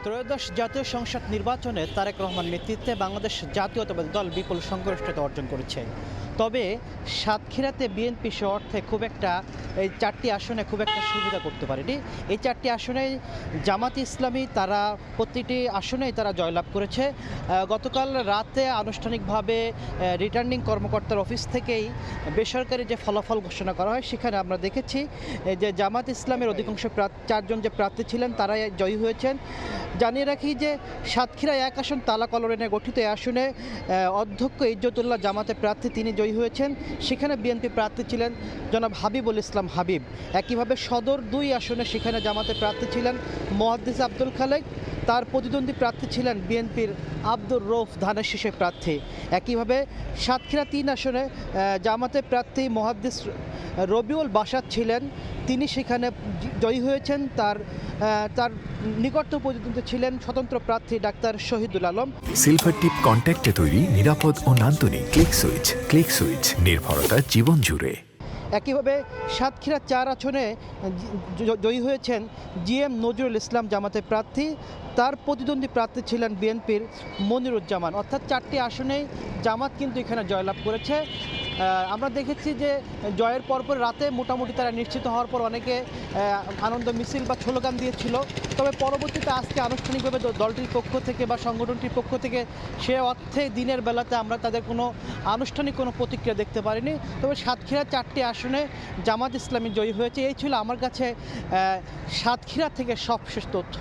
ত্রয়োদশ জাতীয় সংসদ নির্বাচনে তারেক রহমান নেতৃত্বে বাংলাদেশ জাতীয়তাবাদী দল বিপুল সংখ্যাগরিষ্ঠতা অর্জন করেছে। তবে সাতক্ষীরাতে বিএনপি সে অর্থে খুব একটা এই চারটি আসনে খুব একটা সুবিধা করতে পারেনি। এই চারটি আসনে জামাত ইসলামী তারা প্রতিটি আসনেই তারা জয়লাভ করেছে। গতকাল রাতে আনুষ্ঠানিকভাবে রিটার্নিং কর্মকর্তার অফিস থেকেই বেসরকারি যে ফলাফল ঘোষণা করা হয় সেখানে আমরা দেখেছি যে জামাত ইসলামের অধিকাংশ চারজন যে প্রার্থী ছিলেন তারাই জয়ী হয়েছেন। জানিয়ে রাখি যে সাতক্ষীরা এক আসন তালা কলোনিতে গঠিত এই আসনে অধ্যক্ষ ইজ্জতুল্লাহ জামাতের প্রার্থী তিনি জয়ী হয়েছেন। সেখানে বিএনপি প্রার্থী ছিলেন জনাব হাবিবুল ইসলাম হাবিব। একইভাবে সদর ২ আসনে সেখানে জামাতের প্রার্থী ছিলেন মুহাদ্দিস আব্দুল খালেক। তার প্রতিদ্বন্দ্বী প্রার্থী ছিলেন বিএনপির আব্দুর রৌফ ধানের শীষের প্রার্থী। একইভাবে সাতক্ষীরা ৩ আসনে জামাতের প্রার্থী মুহাদ্দিস রবিউল বাসার ছিলেন, তিনি সেখানে জয়ী হয়েছেন। তার নিকট প্রতিদ্বন্দ্বী ছিলেন স্বতন্ত্র প্রার্থী ডাক্তার শহীদুল আলম। সিলভার টিপ কন্ট্যাক্টে তৈরি নিরাপদ ও নান্দনিক ক্লিক সুইচ নির্ভরতা জীবন জুড়ে। একইভাবে সাতক্ষীরা ৪ আসনে জয়ী হয়েছেন জিএম নজরুল ইসলাম জামাতের প্রার্থী। তার প্রতিদ্বন্দ্বী প্রার্থী ছিলেন বিএনপির মনিরুজ্জামান। অর্থাৎ 4টি আসনেই জামাত কিন্তু এখানে জয়লাভ করেছে। আমরা দেখেছি যে জয়ের পরপর রাতে মোটামুটি তারা নিশ্চিত হওয়ার পর অনেকে আনন্দ মিছিল বা স্লোগান দিয়েছিল। তবে পরবর্তীতে আজকে আনুষ্ঠানিকভাবে দলটির পক্ষ থেকে বা সংগঠনটির পক্ষ থেকে সে অর্থে দিনের বেলাতে আমরা তাদের কোনো আনুষ্ঠানিক কোনো প্রতিক্রিয়া দেখতে পারিনি। তবে সাতক্ষীরা 4টি আসনে জামাত ইসলামী জয়ী হয়েছে। এই ছিল আমার কাছে সাতক্ষীরা থেকে সবশেষ তথ্য।